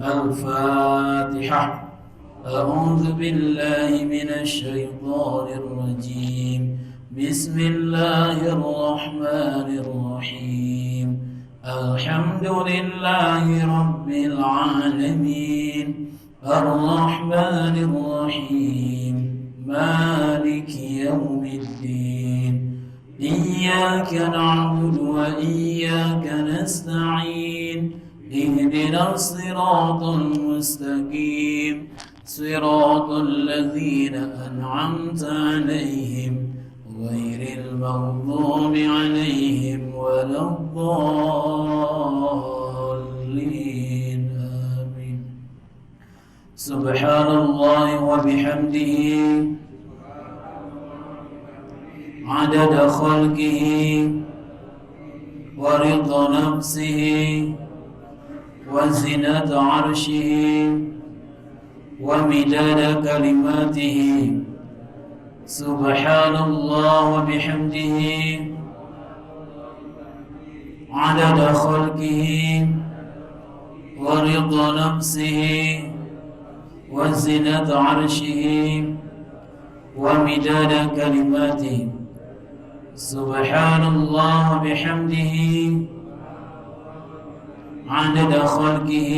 الفاتحة. أعوذ بالله من الشيطان الرجيم. بسم الله الرحمن الرحيم. الحمد لله رب العالمين الرحمن الرحيم مالك يوم الدين. إياك نعبد وإياك نستعين. اهدنا الصراط المستقيم صراط الذين أنعمت عليهم غير المغضوب عليهم ولا الضالين آمين. سبحان الله وبحمده عدد خلقه ورضا نفسه وزنة عرشه ومداد كلماته. سبحان الله وبحمده عدد خلقه ورضا نفسه وزنة عرشه ومداد كلماته. سبحان الله وبحمده عدد خلقه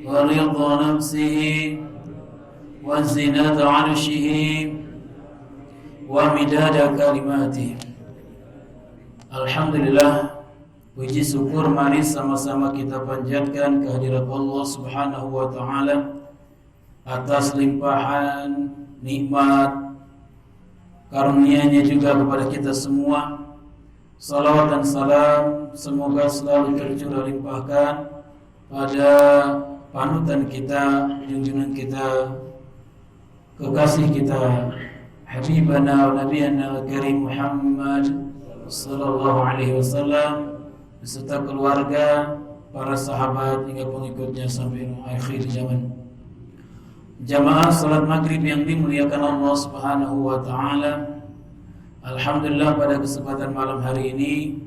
ورضا نفسه وزنة عرشه ومداد كلماته. Alhamdulillah, puji syukur mari sama-sama kita panjatkan kehadirat Allah Subhanahu wa taala atas limpahan nikmat karunia-Nya juga kepada kita semua. Salawat dan salam semoga selalu tercurah limpahkan pada panutan kita, junjungan kita, kekasih kita, Habibana wa Nabiyana al-Karim Muhammad sallallahu alaihi wasallam beserta keluarga, para sahabat hingga pengikutnya sampai akhir zaman. Jamaah salat maghrib yang dimuliakan Allah Subhanahu wa taala. Alhamdulillah, pada kesempatan malam hari ini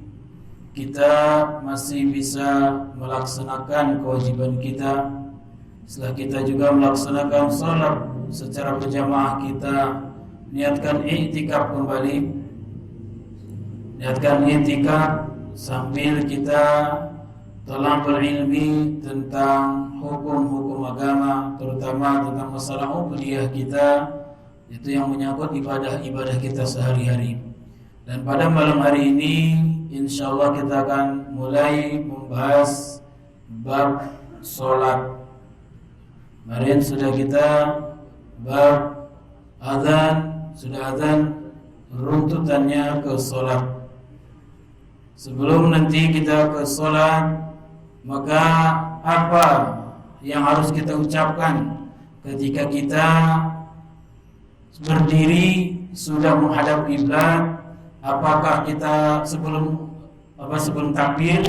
kita masih bisa melaksanakan kewajiban kita. Setelah kita juga melaksanakan salat secara berjamaah, kita niatkan i'tikaf kembali. Niatkan i'tikaf sambil kita talabul ilmi tentang hukum-hukum agama, terutama tentang masalah ubudiyah kita, itu yang menyangkut ibadah-ibadah kita sehari-hari. Dan pada malam hari ini insyaallah kita akan mulai membahas bab sholat. Kemarin sudah kita bab azan, sudah azan, runtutannya ke sholat. Sebelum nanti kita ke sholat, maka apa yang harus kita ucapkan ketika kita berdiri sudah menghadap kiblat? Apakah kita sebelum takbir,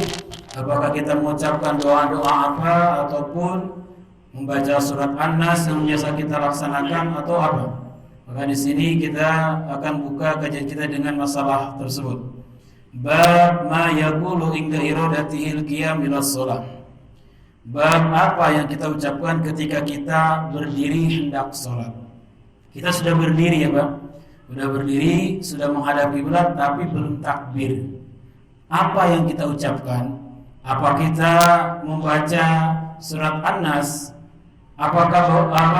apakah kita mengucapkan doa-doa apa ataupun membaca surat An-Nas yang biasa kita laksanakan atau apa? Maka di sini kita akan buka kajian kita dengan masalah tersebut. Bab ma yaqulu inda iradatihil qiyam ila shalah. Bab apa yang kita ucapkan ketika kita berdiri hendak salat. Kita sudah berdiri ya Pak, sudah berdiri, sudah menghadap kiblat tapi belum takbir. Apa yang kita ucapkan? Apa kita membaca surat An-Nas? Apakah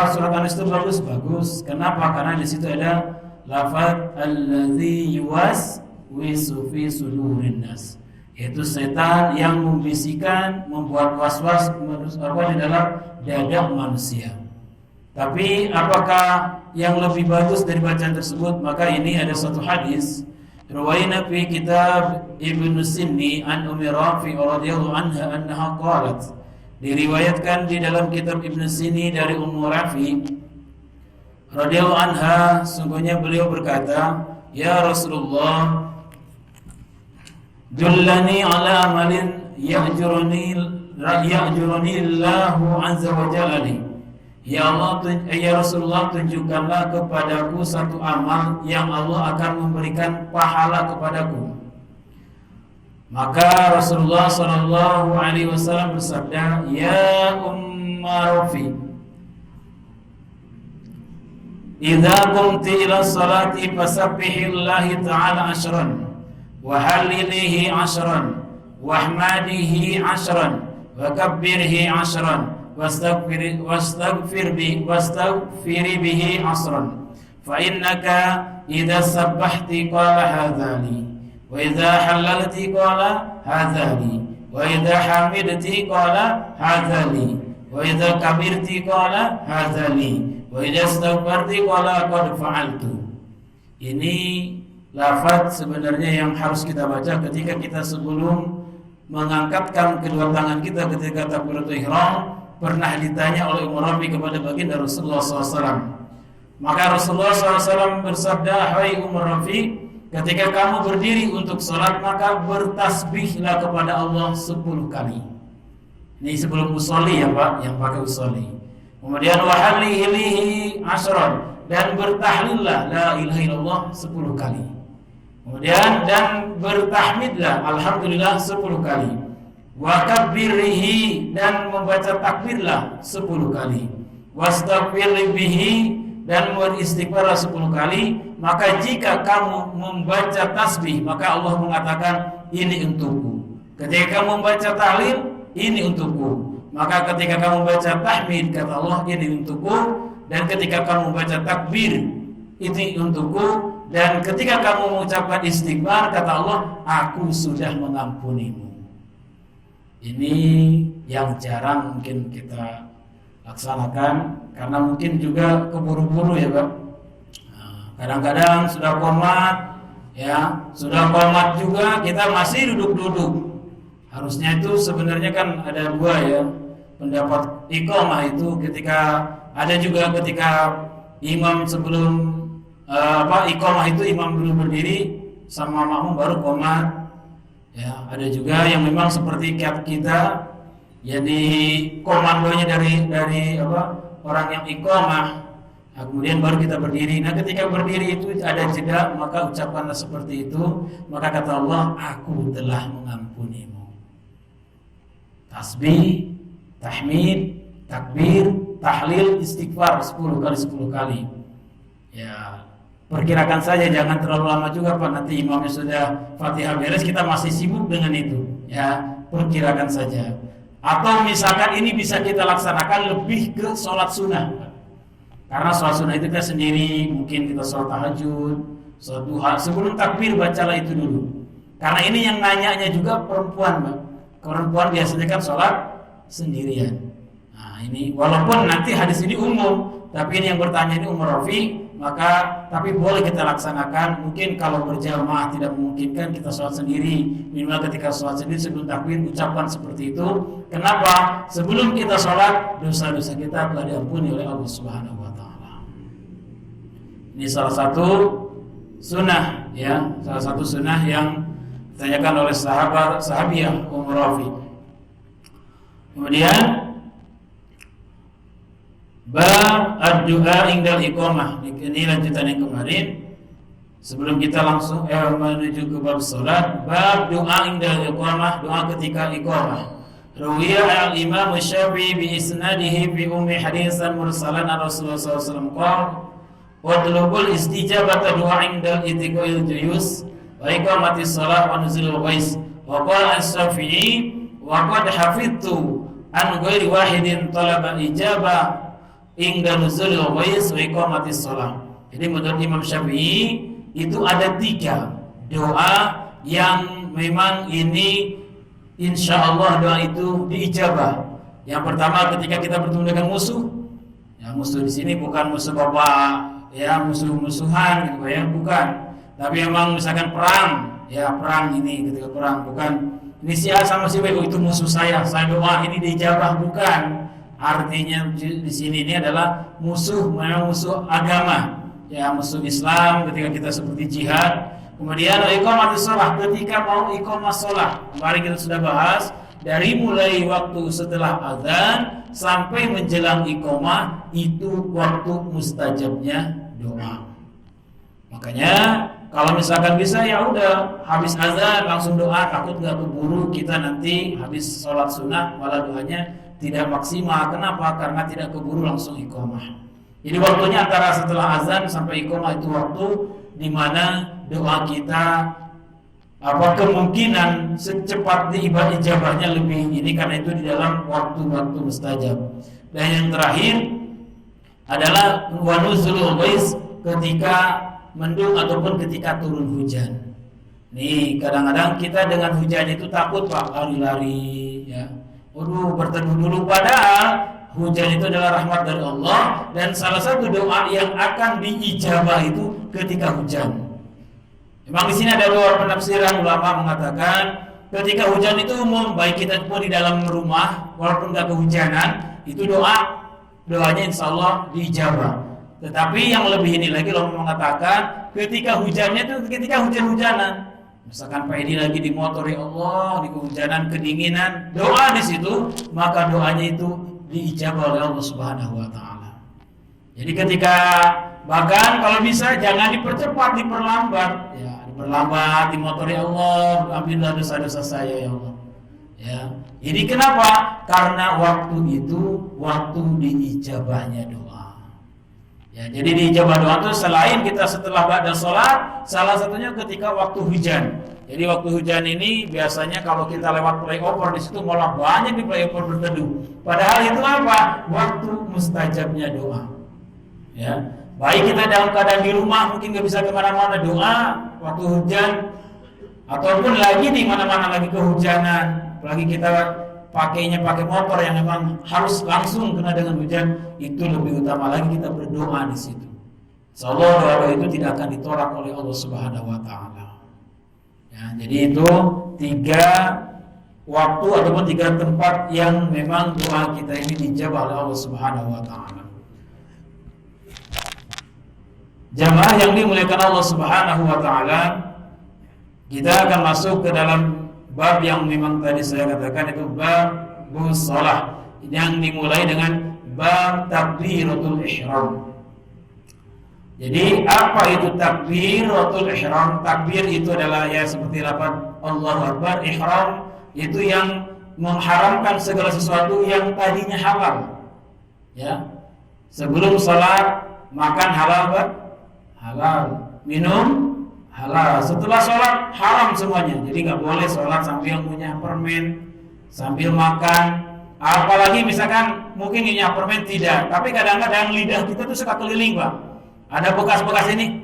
surat An-Nas itu bagus? Bagus. Kenapa? Karena di situ ada lafaz allazi yuwaswisu fi sudurin nas, yaitu setan yang membisikkan, membuat was-was di dalam dada manusia. Tapi apakah yang lebih bagus dari bacaan tersebut? Maka ini ada satu hadis riwayat fi kitab Ibnu Sinni an Ummi Rafi radhiyallahu anha annaha qalat. Diriwayatkan di dalam kitab Ibnu Sinni dari Ummu Rafi radhiyallahu anha, sungguhnya beliau berkata, "Ya Rasulullah, dullani ala amalin ya'juruni Allahu azza wa jalla." Ya Allah, ya Rasulullah, tunjukkanlah kepadaku satu amal yang Allah akan memberikan pahala kepadaku. Maka Rasulullah sallallahu alaihi wasallam bersabda, "Ya Umma Rafi, idza qumti ila salati fasabbihillahi ta'ala 'ashran wa hallilihi 'ashran wahmadihi 'ashran wa kabbirhi 'ashran wastaghfir bihi 'ashran fa innaka idza sabbahti qala hadzali wa idza halalti qala hadzali wa idza hamidti qala hadzali wa idza kabirti qala hadzali wa idza astaghfarti qala qad fa'altu." Ini lafaz sebenarnya yang harus kita baca ketika kita sebelum mengangkatkan kedua tangan kita ketika takbiratul ihram. Pernah ditanya oleh Umar Rafi kepada baginda Rasulullah SAW. Maka Rasulullah SAW bersabda, "Hai Umar Rafi, ketika kamu berdiri untuk sholat maka bertasbihlah kepada Allah 10 kali." Ini sebelum usolli ya Pak, yang pakai usolli. Kemudian wahallilihi 'ashran, dan bertahlillah la ilaha illallah 10 kali. Kemudian dan bertahmidlah alhamdulillah 10 kali. Wa kabbirhi, dan membaca takbirlah 10 kali. Wastaghfir bihi, dan beristighfarlah 10 kali. Maka jika kamu membaca tasbih, maka Allah mengatakan ini untukku. Ketika kamu membaca tahlil, ini untukku. Maka ketika kamu membaca tahmid, kata Allah, ini untukku. Dan ketika kamu membaca takbir, ini untukku. Dan ketika kamu mengucapkan istighfar, kata Allah, aku sudah mengampunimu. Ini yang jarang mungkin kita laksanakan karena mungkin juga keburu-buru ya Pak. Kadang-kadang sudah qomat, ya sudah qomat juga kita masih duduk-duduk. Harusnya itu sebenarnya kan ada dua ya pendapat iqamah itu, ketika ada juga ketika imam sebelum iqamah itu imam dulu berdiri sama makmum baru qomat. Ya, ada juga yang memang seperti kita, jadi komandonya dari orang yang iqamah. Nah, kemudian baru kita berdiri. Nah, ketika berdiri itu ada jeda, maka ucapkanlah seperti itu. Maka kata Allah, aku telah mengampunimu. Tasbih, tahmid, takbir, tahlil, istighfar 10 kali. Ya, perkirakan saja, jangan terlalu lama juga Pak, nanti imamnya sudah Fatihah beres kita masih sibuk dengan itu. Ya, perkirakan saja. Atau misalkan ini bisa kita laksanakan lebih ke sholat sunnah. Karena sholat sunnah itu kita sendiri, mungkin kita sholat tahajud, sholat duha, sebelum takbir bacalah itu dulu. Karena ini yang nanyanya juga perempuan Pak. Perempuan biasanya kan sholat sendirian. Nah ini walaupun nanti hadis ini umum, tapi ini yang bertanya ini Umar Rafi. Maka tapi boleh kita laksanakan. Mungkin kalau berjamaah tidak memungkinkan, kita sholat sendiri. Minimal ketika sholat sendiri sebelum takbir ucapkan seperti itu. Kenapa? Sebelum kita sholat, dosa-dosa kita telah diampuni oleh Allah Subhanahu wa Ta'ala. Ini salah satu sunnah ya, salah satu sunnah yang ditanyakan oleh sahabiah Umar Rafi. Kemudian bab ad-du'a indal iqamah. Ini lanjutan yang kemarin. Sebelum kita langsung menuju ke bab salat, bab doa indal iqamah, doa ketika iqamah. Rawiya al-Imam Syafi'i bi isnadihi bi ummi hadisan mursalan Rasulullah sallallahu alaihi wasallam qala wa talabul istijabata du'a indal itiqail juyus wa iqamatis shalah wa nuzulul qais. Wa qala as-Syafi'i wa qad hafidtu an ghairi wahidin talaba ijabah ingda nuzulul qais wa iqamatis shalah. Jadi menurut Imam Syafi'i itu ada 3 doa yang memang ini insyaallah doa itu diijabah. Yang pertama ketika kita bertemu dengan musuh. Ya musuh di sini bukan musuh bapak, ya musuh-musuhan gitu ya, bukan. Tapi memang misalkan perang, ya perang ini ketika perang, bukan ini si A sama si B itu musuh saya doa ini diijabah, bukan. Artinya di sini ini adalah musuh, memang musuh agama, ya musuh Islam ketika kita seperti jihad. Kemudian iqamatus shalah, ketika mau iqamah shalah. Kemarin kita sudah bahas dari mulai waktu setelah azan sampai menjelang iqamah itu waktu mustajabnya doa. Makanya kalau misalkan bisa ya udah habis azan langsung doa, takut nggak keburu kita nanti habis sholat sunnah malah doanya tidak maksimal. Kenapa? Karena tidak keburu langsung iqamah. Jadi waktunya antara setelah azan sampai iqamah itu waktu di mana doa kita kemungkinan secepat ijabahnya lebih ini, karena itu di dalam waktu-waktu mustajab. Dan yang terakhir adalah wanuzulul ghais, ketika mendung ataupun ketika turun hujan. Nih kadang-kadang kita dengan hujan itu takut Pak, lari-lari ya. Waduh, berteduh dulu, padahal hujan itu adalah rahmat dari Allah, dan salah satu doa yang akan diijabah itu ketika hujan. Memang di sini ada dua penafsiran ulama mengatakan ketika hujan itu umum, baik kita pun di dalam rumah walaupun nggak kehujanan, itu doanya insya Allah diijabah. Tetapi yang lebih ini lagi ulama mengatakan ketika hujannya itu ketika hujan-hujanan. Misalkan Pak Edi lagi di motor, ya Allah, di kehujanan, kedinginan, doa di situ, maka doanya itu diijabah oleh Allah Subhanahu wa taala. Jadi ketika bahkan kalau bisa jangan dipercepat, diperlambat. Ya, diperlambat di motor, ya Allah, ambillah dosa-dosa saya ya Allah. Ya. Ini kenapa? Karena waktu itu waktu diijabahnya doa. Ya, jadi diijabah doa itu selain kita setelah ba'da sholat, salah satunya ketika waktu hujan. Jadi waktu hujan ini biasanya kalau kita lewat flyover di situ malah banyak di flyover berteduh. Padahal itu apa? Waktu mustajabnya doa. Ya, baik kita dalam keadaan di rumah mungkin nggak bisa kemana-mana, doa waktu hujan, ataupun lagi di mana-mana lagi kehujanan, apalagi kita pakainya pakai motor yang memang harus langsung kena dengan hujan, itu lebih utama lagi kita berdoa di situ. Insyaallah doa itu tidak akan ditolak oleh Allah Subhanahu wa taala. Ya, jadi itu 3 waktu ataupun 3 tempat yang memang doa kita ini dijabah oleh Allah Subhanahu wa taala. Jamaah yang dimuliakan Allah Subhanahu wa taala, kita akan masuk ke dalam bab yang memang tadi saya katakan, itu bab shalah, yang dimulai dengan bab takbiratul ihram. Jadi apa itu takbiratul ihram? Takbir itu adalah ya seperti lafaz Allahu Akbar. Ihram itu yang mengharamkan segala sesuatu yang tadinya halal. Ya. Sebelum salat makan halal, halal, minum halal. Setelah sholat haram semuanya. Jadi nggak boleh sholat sambil ngunyah permen, sambil makan. Apalagi misalkan mungkin ngunyah permen tidak, tapi kadang-kadang lidah kita tuh suka keliling Pak. Ada bekas-bekas ini,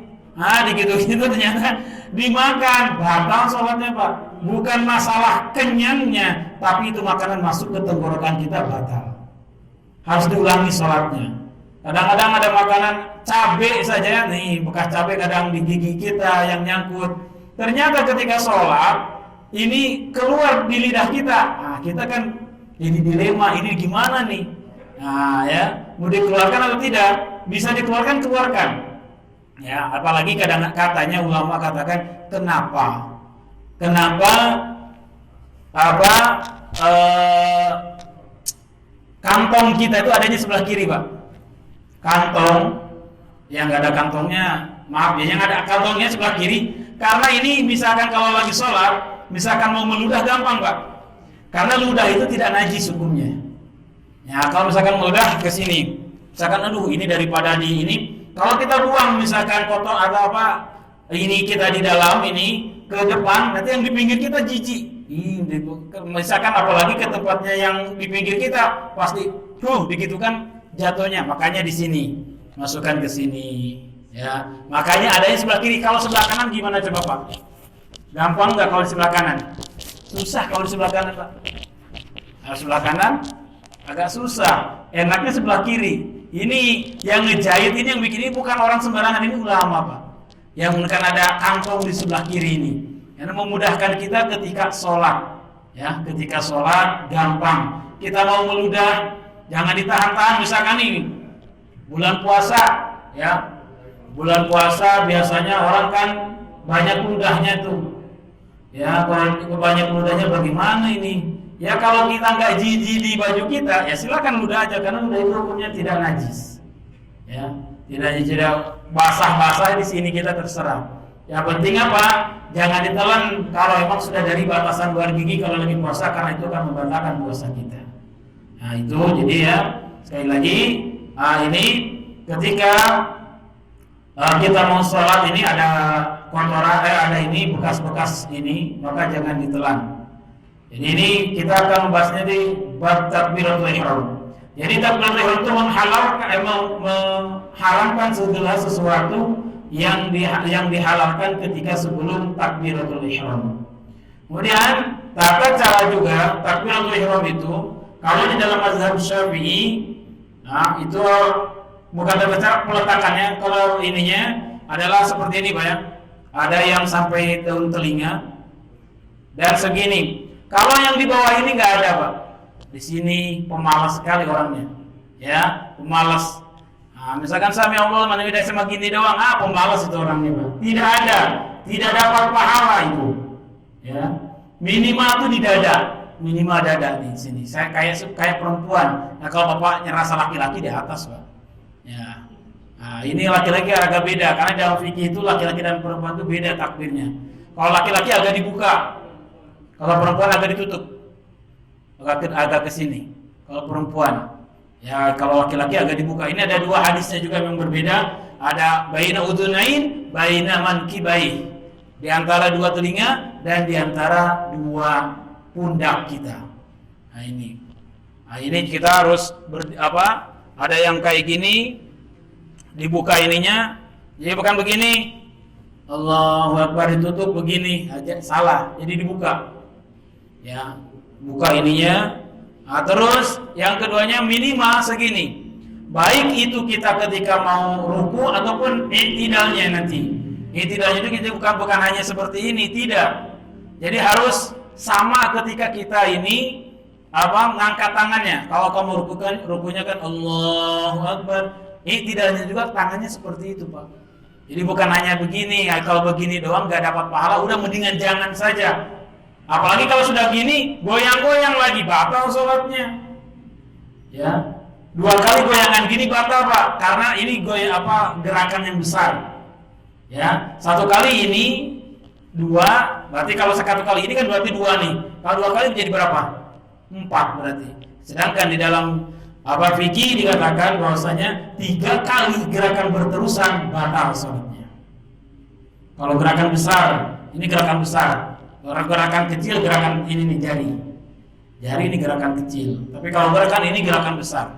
digitu-gitu ternyata dimakan, batal sholatnya Pak. Bukan masalah kenyangnya, tapi itu makanan masuk ke tenggorokan kita, batal. Harus diulangi sholatnya. Kadang-kadang ada makanan cabai saja nih, bekas cabai kadang di gigi kita yang nyangkut. Ternyata ketika sholat ini keluar di lidah kita. Nah, kita kan jadi dilema, ini gimana nih? Nah, ya, mau dikeluarkan atau tidak? Bisa dikeluarkan, keluarkan. Ya, apalagi kadang katanya ulama katakan kenapa kantong kita itu adanya sebelah kiri Pak. Kantong yang nggak ada kantongnya, maaf ya, yang ada kantongnya sebelah kiri. Karena ini misalkan kalau lagi sholat, misalkan mau meludah gampang Pak, karena ludah itu tidak najis hukumnya. Ya, kalau misalkan meludah ke sini, misalkan aduh ini daripada di ini, kalau kita buang misalkan kotor atau apa, ini kita di dalam ini ke depan, nanti yang di pinggir kita jijik. Misalkan apalagi ke tempatnya yang di pinggir kita, pasti begitu kan jatuhnya. Makanya di sini masukkan ke sini, ya. Makanya ada yang sebelah kiri. Kalau sebelah kanan gimana coba Pak? Gampang nggak kalau di sebelah kanan? Susah kalau di sebelah kanan Pak. Kalau sebelah kanan agak susah. Enaknya sebelah kiri. Ini yang ngejahit ini, yang bikin ini bukan orang sembarangan, ini ulama Pak. Yang menekan ada kantong di sebelah kiri ini, yang memudahkan kita ketika sholat. Ya, ketika sholat gampang. Kita mau meludah, jangan ditahan-tahan. Misalkan ini bulan puasa, ya. Bulan puasa biasanya orang kan banyak ludahnya tuh. Ya, kalau banyak ludahnya bagaimana ini? Ya kalau kita nggak jijik di baju kita, ya silakan ludah aja, karena ludah itu hukumnya tidak najis. Ya, tidak basah-basah di sini kita terserah. Yang penting apa? Jangan ditelan kalau emang sudah dari batasan luar gigi kalau lagi puasa, karena itu akan membatalkan puasa kita. Nah itu jadi ya sekali lagi ini ketika kita mau sholat ini ada kotoran, ada ini bekas-bekas ini, maka jangan ditelan. Jadi ini kita akan membahasnya di bab takbiratul ihram. Jadi takbiratul ihram itu mengharamkan segala sesuatu yang dihalalkan ketika sebelum takbiratul ihram. Kemudian tata cara juga takbiratul ihram itu kalau di dalam mazhab Syafi'i, nah itu bukan tata cara peletakannya. Kalau ininya adalah seperti ini, Pak ya. Ada yang sampai daun telinga dan segini. Kalau yang di bawah ini nggak ada, Pak. Di sini pemalas sekali orangnya, ya pemalas. Nah, misalkan sami Allah mana tidak sama gini doang, pemalas itu orangnya, Pak. Tidak ada, tidak dapat pahala itu, ya. Minimal itu di dada, minimal dada di sini. Saya kayak perempuan. Nah, kalau bapak nyerasa laki-laki di atas, Pak. Ya. Nah, ini laki-laki agak beda karena dalam fikih itu laki-laki dan perempuan itu beda takbirnya. Kalau laki-laki agak dibuka, kalau perempuan agak ditutup, agak ke sini. Kalau perempuan, ya kalau laki-laki agak dibuka. Ini ada dua hadisnya juga yang berbeda. Ada baina udhunain, baina mankibai, di antara dua telinga dan di antara dua pundak kita. Nah ini kita harus ada yang kayak gini, dibuka ininya, jadi bukan begini. Allahu Akbar ditutup begini aja salah, jadi dibuka. Ya, buka ininya. Nah, terus yang keduanya minimal segini. Baik itu kita ketika mau ruku ataupun i'tidalnya nanti. I'tidalnya itu kita bukan hanya seperti ini, tidak. Jadi harus sama ketika kita ini ngangkat tangannya. Kalau kamu rukunya kan Allahu Akbar, i'tidalnya juga tangannya seperti itu, Pak. Jadi bukan hanya begini, kalau begini doang gak dapat pahala, udah mendingan jangan saja. Apalagi kalau sudah gini, goyang-goyang lagi, batal sholatnya. Ya, 2 kali goyangan gini batal, Pak, karena ini gerakan yang besar. Ya, 1 kali ini, 2, berarti kalau 1 kali ini kan berarti 2 nih. Kalau 2 kali menjadi berapa? 4 berarti. Sedangkan di dalam fikih dikatakan bahwasanya 3 kali gerakan berterusan batal sholatnya. Kalau gerakan besar, ini gerakan besar. Gerakan kecil, gerakan ini nih jari ini gerakan kecil. Tapi kalau gerakan ini gerakan besar.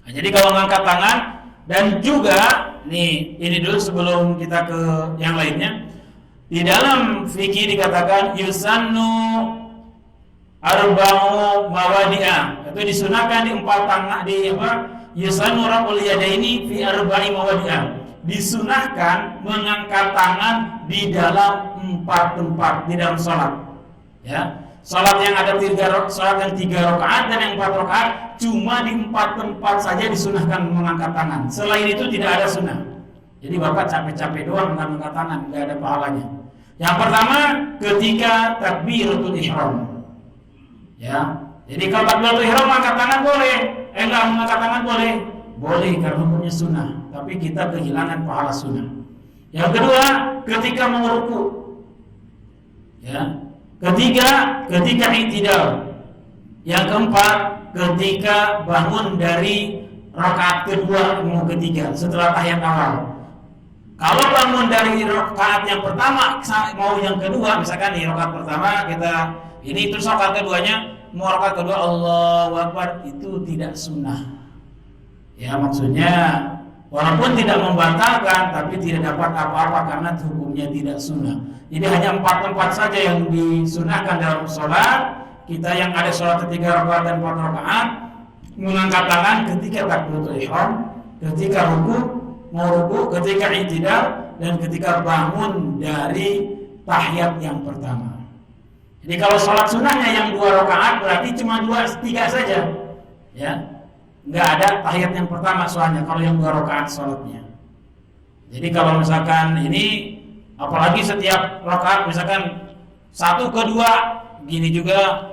Nah, jadi kalau ngangkat tangan dan juga nih ini dulu sebelum kita ke yang lainnya. Di dalam fikih dikatakan yusannu arba'u mawadi'ah. Itu disunahkan di 4 tangan yusannu raf'ul yadaini fi arba'i mawadi'ah. Disunahkan mengangkat tangan di dalam 4 tempat di dalam sholat. Ya, sholat yang ada 3 rakaat dan yang 4 rakaat cuma di 4 tempat saja disunahkan mengangkat tangan. Selain itu tidak ada sunnah. Jadi bapak capek-capek doang mengangkat tangan, nggak ada pahalanya. Yang pertama ketika takbiratul ihram. Ya, jadi kalau takbiratul ihram angkat tangan boleh, enggak mengangkat tangan boleh. Boleh karena punya sunnah, tapi kita kehilangan pahala sunnah. Yang kedua, ketika mau ruku. Ya. Ketika i'tidal. Yang keempat, ketika bangun dari rakaat kedua mau ketiga setelah tahiyat awal. Kalau bangun dari rakaat yang pertama mau yang kedua, misalkan di rakaat pertama kita ini terus rakaat keduanya mau rakaat kedua Allahu Akbar, itu tidak sunnah. Ya maksudnya walaupun tidak membatalkan tapi tidak dapat apa-apa karena hukumnya tidak sunnah. Jadi hanya 4 tempat saja yang disunahkan dalam sholat. Kita yang ada sholat 3 rakaat dan 4 rakaat mengangkat tangan ketika takbiratul ihram, ketika ruku, mau ruku, ketika i'tidal dan ketika bangun dari tahiyat yang pertama. Jadi kalau sholat sunnahnya yang 2 rakaat berarti cuma 2-3 saja. Ya. Nggak ada tahiyat yang pertama soalnya kalau yang 2 rakaat sholatnya. Jadi kalau misalkan ini apalagi setiap rakaat misalkan 1 ke 2 gini juga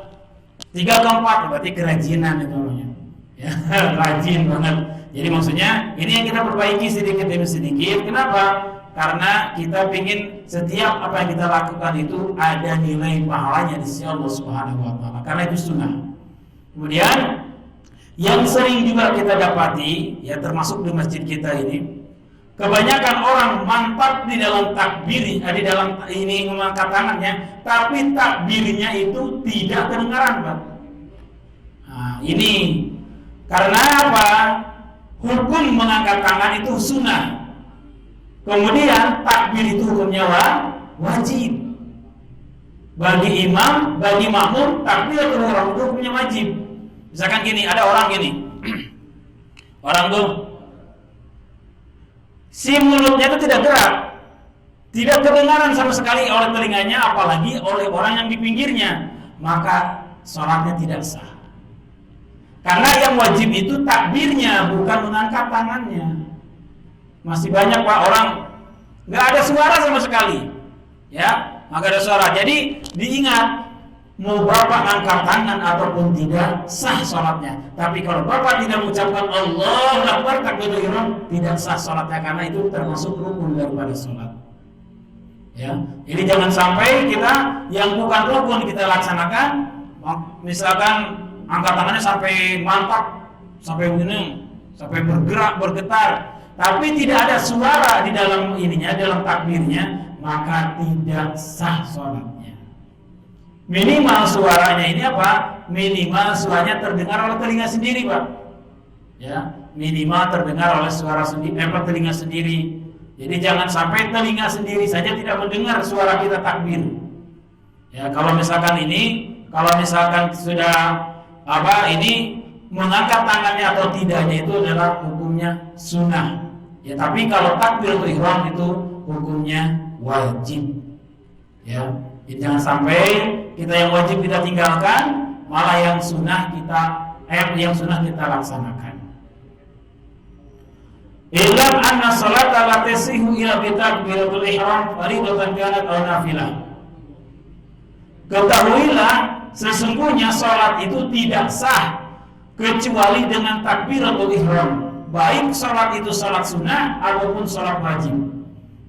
3 ke 4 berarti kerajinan itu namanya. Ya, rajin banget. Jadi maksudnya ini yang kita perbaiki sedikit demi sedikit. Kenapa? Karena kita ingin setiap apa yang kita lakukan itu ada nilai pahalanya di sisi Allah Subhanahu wa taala. Karena itu sunnah. Kemudian yang sering juga kita dapati, ya termasuk di masjid kita ini, kebanyakan orang mantap di dalam takbir, di dalam ini mengangkat tangannya, tapi takbirnya itu tidak kedengaran, Pak. Nah, ini karena apa? Hukum mengangkat tangan itu sunnah. Kemudian takbir itu hukumnya wajib. Bagi imam, bagi makmum, takbiratul ihram itu hukumnya wajib. Misalkan gini, ada orang gini. Orang tuh si mulutnya itu tidak gerak. Tidak kedengaran sama sekali oleh telinganya, apalagi oleh orang yang di pinggirnya. Maka sholatnya tidak sah. Karena yang wajib itu takbirnya, bukan mengangkat tangannya. Masih banyak Pak orang nggak ada suara sama sekali, ya, nggak ada suara. Jadi diingat, mau bapak angkat tangan ataupun tidak sah sholatnya. Tapi kalau bapak tidak mengucapkan Allahu Akbar takbiratul ihram, tidak sah sholatnya karena itu termasuk rukun daripada sholat. Ya, jadi jangan sampai kita yang bukan rukun kita laksanakan, misalkan angkat tangannya sampai mantap, sampai begini, sampai bergerak, bergetar. Tapi tidak ada suara di dalam ininya, dalam takbirnya, maka tidak sah sholatnya. Minimal suaranya ini apa? Minimal suaranya terdengar oleh telinga sendiri, Pak. Ya, minimal terdengar oleh suara sendiri, telinga sendiri. Jadi jangan sampai telinga sendiri saja tidak mendengar suara kita takbir. Ya, kalau misalkan sudah mengangkat tangannya atau tidaknya itu adalah hukumnya sunnah. Ya, tapi kalau takbiratul ihram itu hukumnya wajib. Ya, jadi jangan sampai kita yang wajib kita tinggalkan, malah yang sunnah kita laksanakan. Ilam anna salata la tasihu illa bi takbiratul ihram fardhatan kanat aw nafilah. Ketahuilah sesungguhnya salat itu tidak sah kecuali dengan takbiratul ihram, baik salat itu salat sunnah ataupun salat wajib.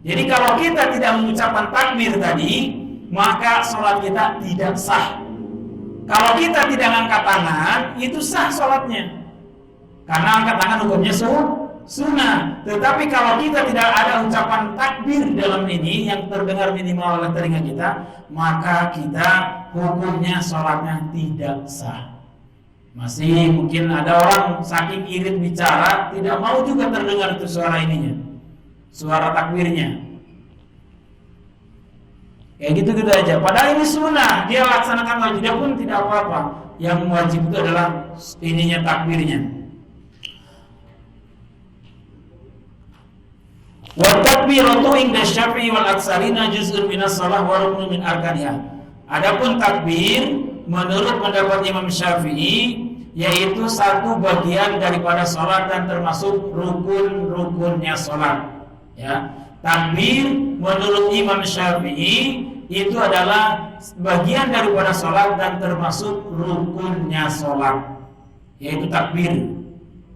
Jadi kalau kita tidak mengucapkan takbir tadi, maka salat kita tidak sah. Kalau kita tidak angkat tangan, itu sah salatnya. Karena angkat tangan hukumnya sunnah. Tetapi kalau kita tidak ada ucapan takbir dalam ini yang terdengar minimal oleh telinga kita, maka kita hukumnya salatnya tidak sah. Masih mungkin ada orang saking irit bicara tidak mau juga terdengar itu suara ininya, suara takbirnya. Kayak gitu-gitu aja. Padahal ini sunnah, dia laksanakan kalau tidak pun tidak apa-apa. Yang wajib itu adalah ininya takbirnya. Wa takbiratu inda Syafi'i wal aksarina juz'un minas shalah wa ruknun min arkaniha. Adapun takbir menurut pendapat Imam Syafi'i yaitu satu bagian daripada sholat dan termasuk rukun-rukunnya sholat. Ya, takbir menurut Imam Syafi'i itu adalah bagian daripada sholat dan termasuk rukunnya sholat, yaitu takbir.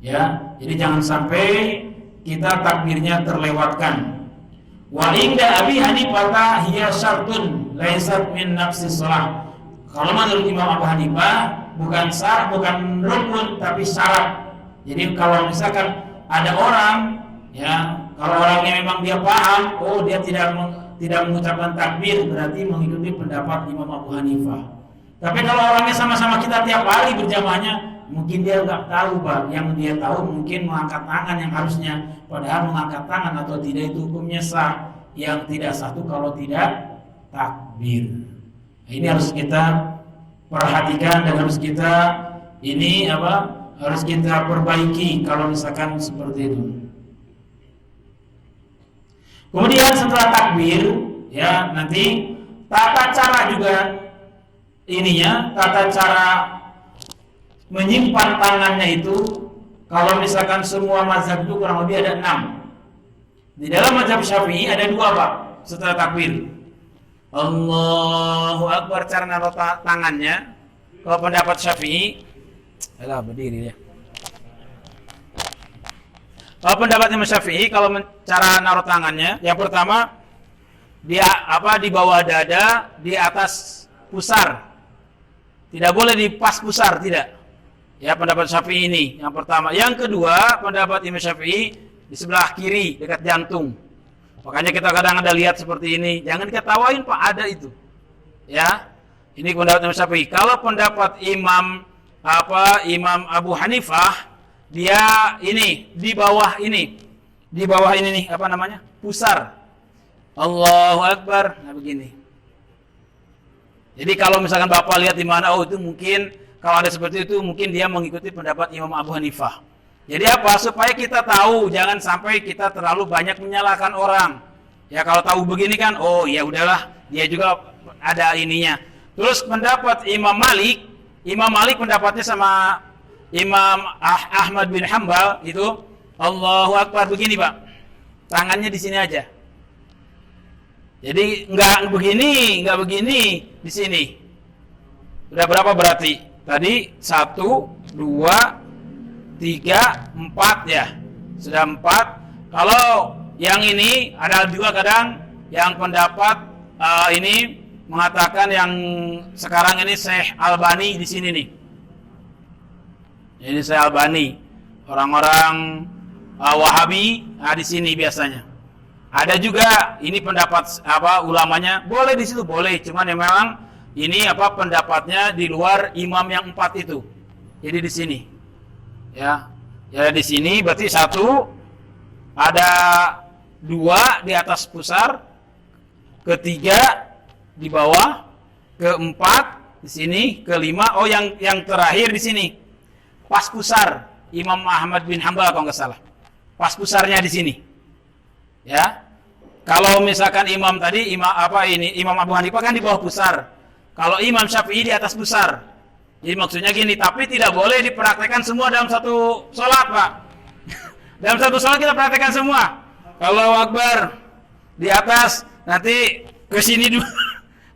Ya, jadi jangan sampai kita takbirnya terlewatkan. Wa inda Abi Hanifah hiya syartun laisat min nafsi shalah. Kalau menurut Imam Abu Hanifah bukan syarat, bukan rukun, tapi syarat. Jadi kalau misalkan ada orang, ya, kalau orangnya memang dia paham, oh dia tidak mengucapkan takbir, berarti mengikuti pendapat Imam Abu Hanifah. Tapi kalau orangnya sama-sama kita tiap hari berjamaahnya, mungkin dia nggak tahu, Pak. Yang dia tahu mungkin mengangkat tangan yang harusnya, padahal mengangkat tangan atau tidak itu hukumnya sah. Yang tidak satu kalau tidak takbir. Ini harus kita perhatikan dan harus kita harus kita perbaiki kalau misalkan seperti itu. Kemudian setelah takbir, ya, nanti tata cara juga tata cara menyimpan tangannya itu, kalau misalkan semua mazhab itu kurang lebih ada 6. Di dalam mazhab Syafi'i ada 2, Pak, setelah takbir. Allahu Akbar cara naruh tangannya. Kalau pendapat Syafi'i, berdiri ya. Kalau pendapat Imam Syafi'i, kalau cara naruh tangannya, yang pertama dia di bawah dada, di atas pusar. Tidak boleh di pas pusar, tidak. Ya, pendapat Syafi'i ini yang pertama. Yang kedua, pendapat Imam Syafi'i di sebelah kiri dekat jantung. Makanya kita kadang ada lihat seperti ini, jangan diketawain Pak, ada itu. Ya. Ini pendapat Imam Syafi'i. Kalau pendapat Imam Abu Hanifah, dia ini di bawah ini nih, pusar. Allahu Akbar. Nah, begini. Jadi kalau misalkan Bapak lihat di mana, oh itu mungkin kalau ada seperti itu mungkin dia mengikuti pendapat Imam Abu Hanifah. Jadi apa? Supaya kita tahu, jangan sampai kita terlalu banyak menyalahkan orang. Ya kalau tahu begini kan, oh ya udahlah, dia juga ada ininya. Terus pendapat Imam Malik pendapatnya sama Imam Ahmad bin Hambal itu Allahu Akbar begini Pak, tangannya di sini aja. Jadi nggak begini di sini. Udah berapa berarti? Tadi 1, 2, 3, 4 ya. Sudah 4. Kalau yang ini ada juga kadang yang pendapat ini mengatakan yang sekarang ini Syekh Albani di sini nih. Ini Syekh Albani, orang-orang Wahabi di sini biasanya. Ada juga ini pendapat ulamanya, boleh di situ boleh, cuman yang memang ini pendapatnya di luar imam yang 4 itu. Jadi di sini. Ya. Ya di sini berarti 1, ada 2 di atas pusar, 3 di bawah, 4 di sini, 5 yang terakhir di sini. Pas pusar Imam Ahmad bin Hambal kalau nggak salah. Pas pusarnya di sini. Ya. Kalau misalkan imam tadi Imam Abu Hanifah kan di bawah pusar. Kalau Imam Syafi'i di atas pusar. Jadi maksudnya gini, tapi tidak boleh dipraktekkan semua dalam satu sholat, Pak. Dalam satu sholat kita praktekkan semua. Kalau Akbar di atas, nanti ke sini dulu.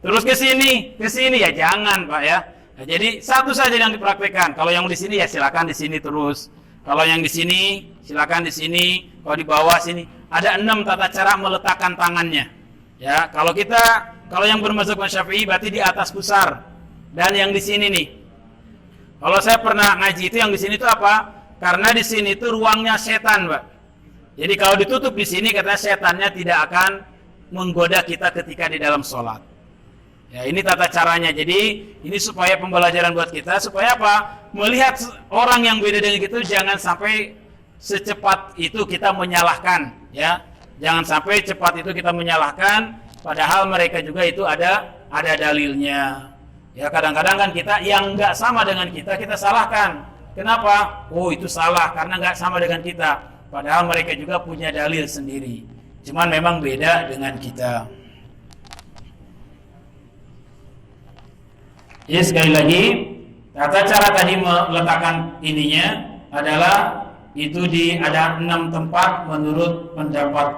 Terus ke sini ya jangan, Pak ya. Nah, jadi satu saja yang dipraktekkan. Kalau yang di sini ya silakan di sini terus. Kalau yang di sini silakan di sini. Kalau di bawah sini ada 6 tata cara meletakkan tangannya. Ya, kalau yang bermazhab Syafi'i berarti di atas pusar. Dan yang di sini nih. Kalau saya pernah ngaji itu yang di sini itu apa? Karena di sini itu ruangnya setan, Pak. Jadi kalau ditutup di sini katanya setannya tidak akan menggoda kita ketika di dalam sholat. Ya, ini tata caranya. Jadi ini supaya pembelajaran buat kita, supaya apa? Melihat orang yang beda dengan kita, jangan sampai secepat itu kita menyalahkan, ya. Jangan sampai cepat itu kita menyalahkan, padahal mereka juga itu ada dalilnya. Ya, kadang-kadang kan kita yang nggak sama dengan kita salahkan. Kenapa? Oh, itu salah karena nggak sama dengan kita. Padahal mereka juga punya dalil sendiri. Cuman memang beda dengan kita. Ya, sekali lagi, tata cara tadi meletakkan ininya adalah itu ada 6 tempat menurut pendapat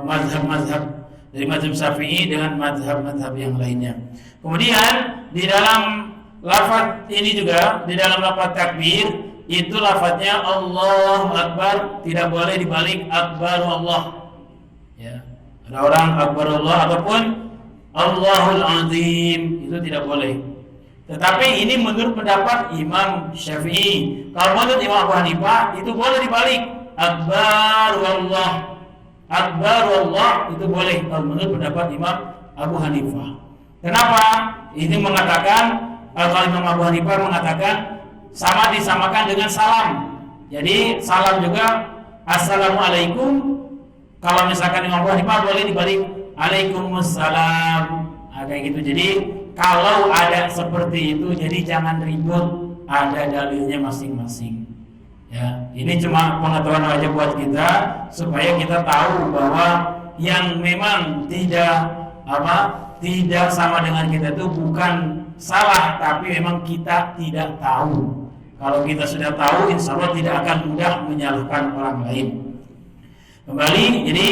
mazhab-mazhab dari mazhab Syafi'i dengan mazhab-mazhab yang lainnya. Kemudian di dalam lafaz ini juga, di dalam lafaz takbir itu lafaznya Allahu Akbar, tidak boleh dibalik Akbar Allah. Ya. Ada orang Akbar Allah ataupun Allahul Azim, itu tidak boleh. Tetapi ini menurut pendapat Imam Syafi'i. Kalau menurut Imam Abu Hanifah itu boleh dibalik Akbar Allah. Akbar Allah itu boleh kalau menurut pendapat Imam Abu Hanifah. Kenapa? Ini mengatakan kalau Imam Abu Hanifah mengatakan sama disamakan dengan salam. Jadi salam juga Assalamualaikum. Kalau misalkan Imam Abu Hanifah boleh dibalik Waalaikumsalam. Nah, kayak gitu. Jadi kalau ada seperti itu, jadi jangan ribut, ada dalilnya masing-masing. Ya, ini cuma pengetahuan aja buat kita supaya kita tahu bahwa yang memang tidak sama dengan kita itu bukan salah, tapi memang kita tidak tahu. Kalau kita sudah tahu, insya Allah tidak akan mudah menyalahkan orang lain. Kembali, jadi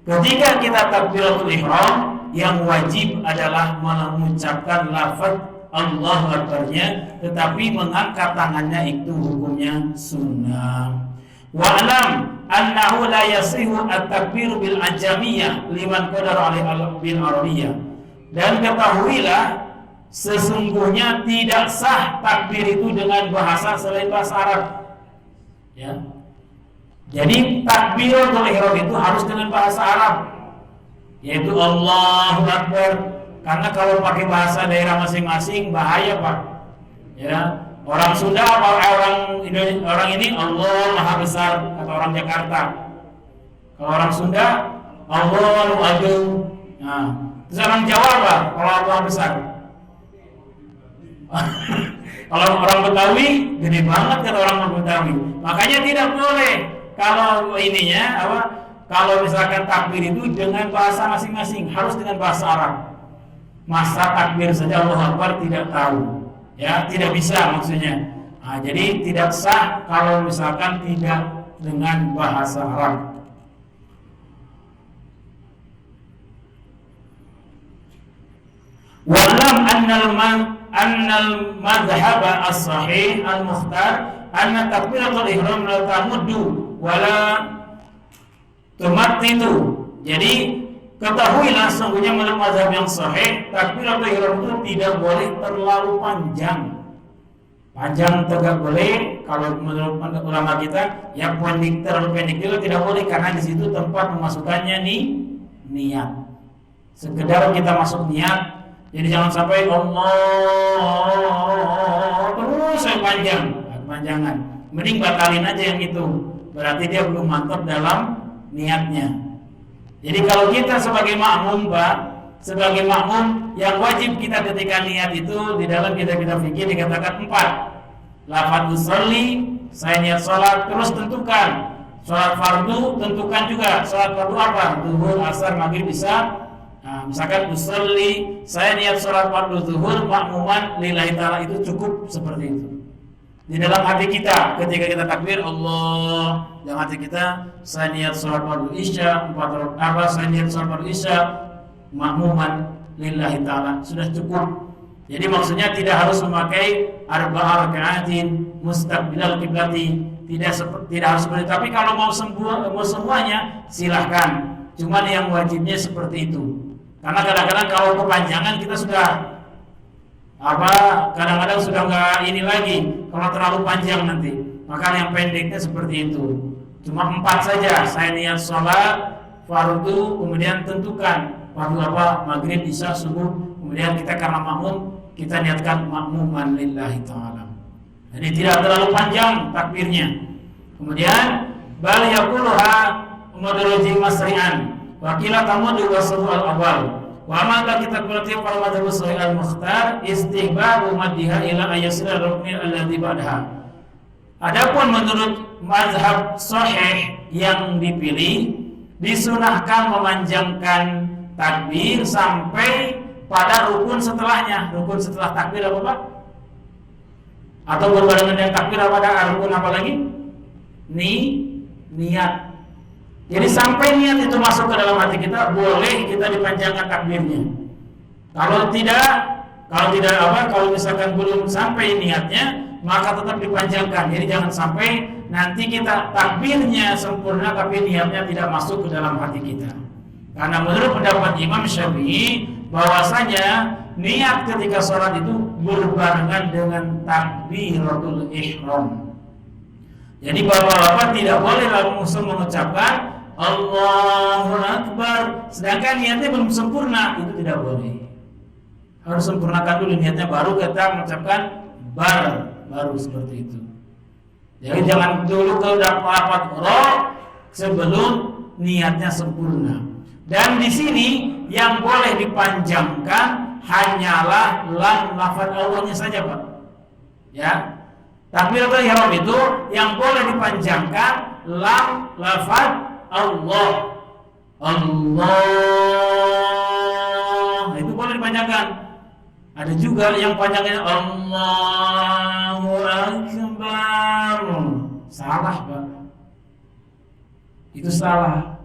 ketika kita takbiratul ihram, yang wajib adalah mengucapkan lafaz Allahu Akbarnya, tetapi mengangkat tangannya itu hukumnya sunnah. Wa'lam annahu la yasihu at-takbiru bil ajamiyah liman qadara alaihi bil arabiyyah. Dan ketahuilah sesungguhnya tidak sah takbir itu dengan bahasa selain bahasa Arab. Ya. Jadi takbiratul ihram itu harus dengan bahasa Arab, yaitu Allahu Akbar. Karena kalau pakai bahasa daerah masing-masing bahaya, Pak. Ya, orang Sunda apa orang Indonesia, orang ini Allah Maha Besar kata orang Jakarta. Kalau orang Sunda Allahu Agung. Nah, terus orang Jawa apa? Kalau Allah Besar. Kalau orang Betawi gede banget kan orang Betawi. Makanya tidak boleh kalau ininya apa? Kalau misalkan takbir itu dengan bahasa masing-masing, harus dengan bahasa Arab. Masa takbir saja Allahu Akbar tidak tahu, ya tidak bisa maksudnya. Nah, jadi tidak sah kalau misalkan tidak dengan bahasa Arab. Wa'lam annal madhhab as-sahih al-mukhtar anna takbiratul ihram la tamuddu wala tumattidu. Jadi ketahuilah sesungguhnya menurut mazhab yang sahih, takbiratul ihram itu tidak boleh terlalu panjang. Panjang tegak boleh, kalau menurut ulama kita, yang pendek terlalu pendek juga tidak boleh karena di situ tempat memasukkannya niat. Sekedar kita masuk niat, jadi jangan sampai Allah terus yang panjang, kepanjangan. Mending batalin aja yang itu. Berarti dia belum mantap dalam niatnya. Jadi kalau kita sebagai makmum, Pak, sebagai makmum yang wajib kita ketika niat itu di dalam kitab fikih dikatakan 4. Lafaz usolli, saya niat sholat, terus tentukan. Sholat fardu tentukan juga. Sholat fardu apa? Zuhur, asar, maghrib, isya. Nah, misalkan usolli, saya niat sholat fardu zuhur makmuman lillahi ta'ala, itu cukup seperti itu. Di dalam hati kita ketika kita takbir Allah, dalam hati kita saya niat sholat fardu isya 4 rakaat, saya niat sholat fardu isya makmuman lillahi ta'ala, sudah cukup. Jadi maksudnya tidak harus memakai arba'a raka'atin mustaqbilal qiblati, tidak harus seperti itu. Tapi kalau mau semuanya silahkan. Cuman yang wajibnya seperti itu. Karena kadang-kadang kalau kepanjangan kita sudah kadang-kadang sudah nggak ini lagi kalau terlalu panjang nanti. Maka yang pendeknya seperti itu. Cuma 4 saja. Saya niat sholat fardu, kemudian tentukan fardu apa, maghrib, isya, subuh. Kemudian kita karena makmum, kita niatkan makmuman lillahi ta'ala. Jadi tidak terlalu panjang takbirnya. Kemudian bal yaquluha mudarriji masri'an wa qila tamudu wa suhul awal. Wa maka kita berarti para madzhab sahih al-mukhtar istihbabu maddiha ila ayasira ruknin alladhi ba'daha. Adapun menurut mazhab sahih yang dipilih, disunahkan memanjangkan takbir sampai pada rukun setelahnya. Rukun setelah takbir apa, Pak? Atau berbarengan dengan takbir ada rukun apa lagi? Niat. Jadi sampai niat itu masuk ke dalam hati kita, boleh kita dipanjangkan takbirnya. Kalau misalkan belum sampai niatnya, maka tetap dipanjangkan. Jadi jangan sampai nanti kita takbirnya sempurna tapi niatnya tidak masuk ke dalam hati kita. Karena menurut pendapat Imam Syafi'i, bahwasanya niat ketika sholat itu berbarengan dengan takbiratul ihram. Jadi bapak-bapak tidak boleh langsung mengucapkan Allahu Akbar sedangkan niatnya belum sempurna, itu tidak boleh. Harus sempurnakan dulu niatnya baru kita mengucapkan baru seperti itu. Jadi jangan dulu ke dapat roh sebelum niatnya sempurna. Dan di sini yang boleh dipanjangkan hanyalah lafaz Allahnya saja, Pak. Ya. Takbiratul ihram itu yang boleh dipanjangkan lafaz Allah. Itu boleh dipanjangkan. Ada juga yang panjangnya Allahu Akbar. Salah, Pak. Itu salah.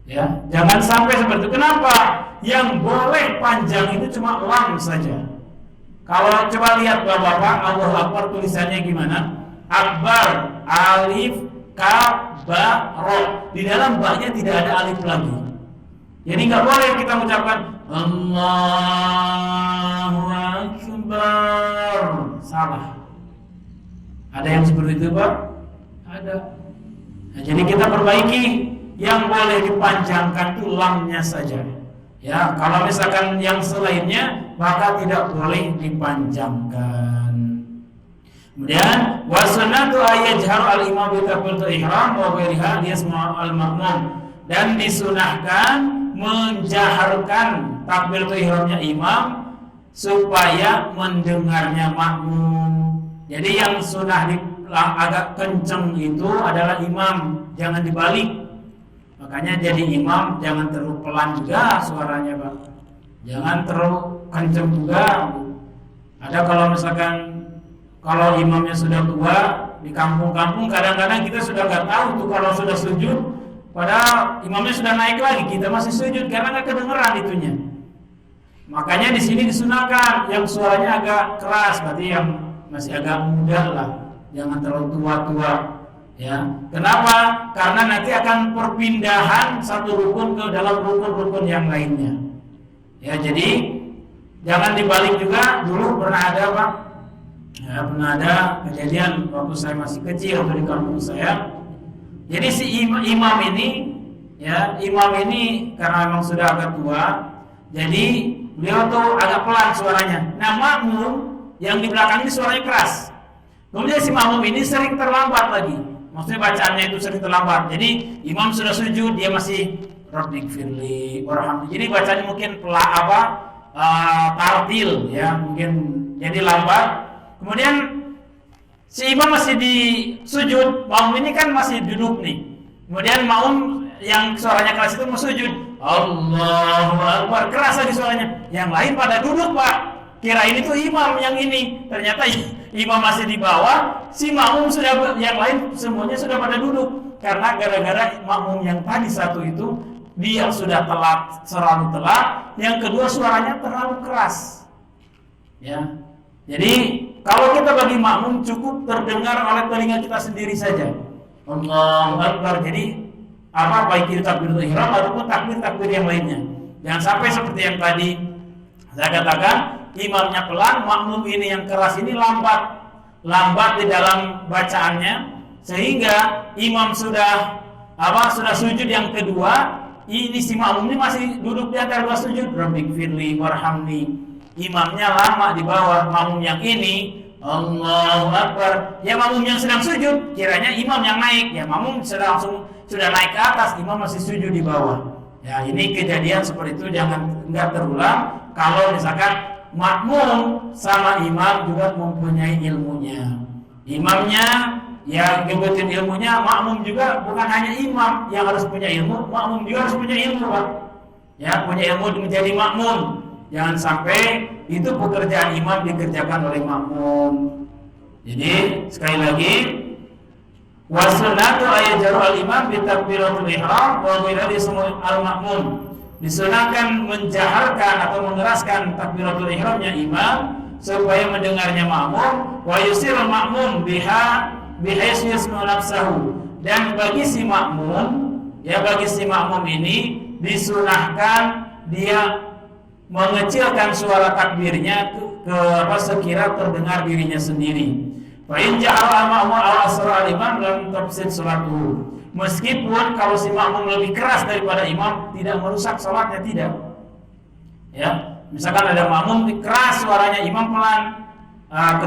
Ya, jangan sampai seperti itu. Kenapa? Yang boleh panjang itu cuma lam saja. Kalau coba lihat Bapak, Allahu Akbar tulisannya gimana? Akbar, alif, kaf, ba, ro. Di dalam ba-nya tidak ada alif lagi. Jadi nggak boleh kita mengucapkan Allahu Akbar. Salah. Ada yang seperti itu, Pak? Ada. Nah, jadi kita perbaiki. Yang boleh dipanjangkan itu lamnya saja. Ya, kalau misalkan yang selainnya maka tidak boleh dipanjangkan. Kemudian wasunatu ayajharu al-imam bi takbiratul ihram wa ghairiha yasma'u al-ma'mum, dan disunahkan menjaharkan takbiratul ihramnya imam supaya mendengarnya makmum. Jadi yang sunah agak kenceng itu adalah imam, jangan dibalik. Makanya jadi imam jangan terlalu pelan juga suaranya, Pak. Jangan terlalu kenceng juga. Ada kalau misalkan kalau imamnya sudah tua di kampung-kampung, kadang-kadang kita sudah nggak tahu tuh kalau sudah sujud, padahal imamnya sudah naik lagi, kita masih sujud karena nggak kedengeran itunya. Makanya di sini disunahkan yang suaranya agak keras, berarti yang masih agak muda lah, jangan terlalu tua-tua. Ya, kenapa? Karena nanti akan perpindahan satu rukun ke dalam rukun-rukun yang lainnya. Ya, jadi jangan dibalik juga. Dulu pernah ada, Pak. Ya, pernah ada kejadian waktu saya masih kecil di kampung saya. Jadi si imam ini, ya, imam ini karena memang sudah agak tua, jadi beliau tuh agak pelan suaranya. Nah, makmum yang di belakang ini suaranya keras. Kemudian si makmum ini sering terlambat lagi. Maksudnya bacaannya itu sering terlambat. Jadi imam sudah sujud, dia masih Rabbighfirli warhamni. Jadi bacanya mungkin tartil ya, mungkin jadi lambat. Kemudian si imam masih di sujud, makmum ini kan masih duduk nih. Kemudian makmum yang suaranya keras itu mau sujud, Allahu Akbar, keras lagi suaranya. Yang lain pada duduk, Pak. Kirain itu imam yang ini, ternyata imam masih di bawah, si makmum sudah, yang lain semuanya sudah pada duduk. Karena gara-gara makmum yang tadi satu itu dia sudah telat, terlalu telat. Yang kedua suaranya terlalu keras. Ya, jadi kalau kita bagi makmum cukup terdengar oleh telinga kita sendiri saja. Allahu Akbar. Jadi baik itu takbiratul ihram ataupun takbir-takbir yang lainnya. Jangan sampai seperti yang tadi saya katakan, imamnya pelan, makmum ini yang keras ini lambat di dalam bacaannya, sehingga imam sudah sujud yang kedua, ini si makmum ini masih duduk di antara dua sujud, Rabbighfirli warhamni. Imamnya lama di bawah, makmum yang ini Allahu Akbar. Ya, makmum yang sedang sujud kiranya imam yang naik, ya makmum sudah naik ke atas, imam masih sujud di bawah. Ya, ini kejadian seperti itu enggak terulang. Kalau misalkan makmum sama imam juga mempunyai ilmunya. Imamnya yang ngikutin ilmunya, makmum juga bukan hanya imam yang harus punya ilmu, makmum juga harus punya ilmu, Pak. Ya, punya ilmu menjadi makmum. Jangan sampai itu pekerjaan imam dikerjakan oleh makmum. Jadi sekali lagi, wasunatu ayajharu al-imam bi takbiratul ihram wa ghairu ismu al-makmum. Disunahkan menjaharkan atau mengeraskan takbiratul ihramnya imam supaya mendengarnya makmum, wa yusirul makmum bihais yasmu nafsahu. Dan bagi si makmum ini disunahkan dia mengecilkan suara takbirnya ke sekira terdengar dirinya sendiri. Fa in ja'ala al-ma'mum al-asra al-imam lam tafsid salatuhu. Meskipun kalau si makmum lebih keras daripada imam tidak merusak salatnya, tidak. Ya, misalkan ada makmum keras suaranya, imam pelan,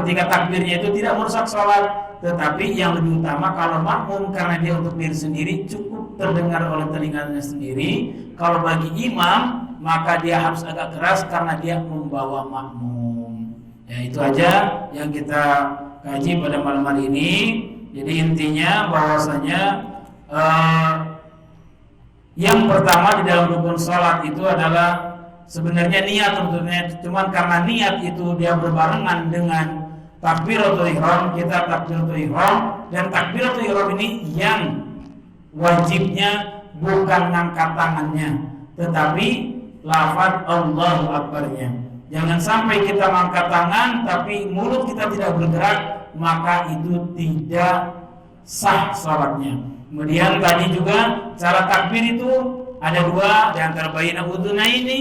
ketika takbirnya itu tidak merusak salat. Tetapi yang lebih utama kalau makmum karena dia untuk diri sendiri cukup terdengar oleh telinganya sendiri. Kalau bagi imam maka dia harus agak keras karena dia membawa makmum. Ya, itu aja yang kita kaji pada malam hari ini. Jadi intinya bahwasanya yang pertama di dalam rukun salat itu adalah sebenarnya niat tentunya, cuman karena niat itu dia berbarengan dengan takbiratul ihram, kita takbiratul ihram, dan takbiratul ihram ini yang wajibnya bukan ngangkat tangannya, tetapi lafaz Allahu Akbar-nya. Jangan sampai kita mengangkat tangan tapi mulut kita tidak bergerak, maka itu tidak sah salatnya. Kemudian tadi juga cara takbir itu ada dua, di antara baina udhunaini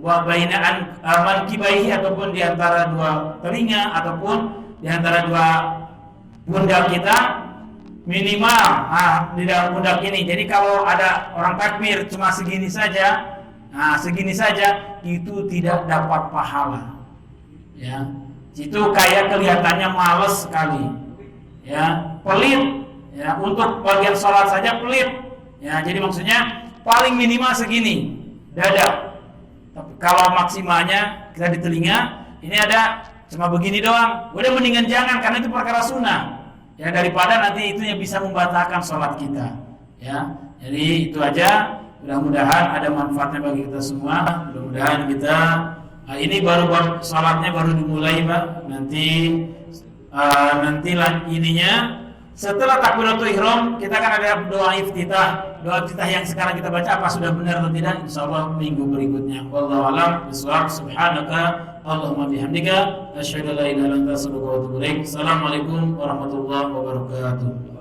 wa baina mankibaihi, ataupun di antara dua telinga ataupun di antara dua pundak kita, minimal di dalam pundak ini. Jadi kalau ada orang takbir cuma segini saja, itu tidak dapat pahala. Ya, itu kayak kelihatannya males sekali. Ya, pelit. Ya, untuk bagian sholat saja pelit. Ya, jadi maksudnya paling minimal segini dada. Tapi kalau maksimalnya kita di telinga, ini ada cuma begini doang. Udah mendingan jangan, karena itu perkara sunnah. Ya, daripada nanti itu yang bisa membatalkan sholat kita. Ya, jadi itu aja. Mudah-mudahan ada manfaatnya bagi kita semua. Mudah-mudahan kita ini baru sholatnya baru dimulai, Pak. Nanti ininya setelah takbiratul ihram kita akan ada doa iftitah. Doa iftitah yang sekarang kita baca apa sudah benar atau tidak? Insyaallah minggu berikutnya. Wallahu a'lam bishawab. Subhanaka Allahumma bihamdika asyhadu an la ilaha illa anta astaghfiruka wa atubu ilaik. Assalamualaikum warahmatullahi wabarakatuh.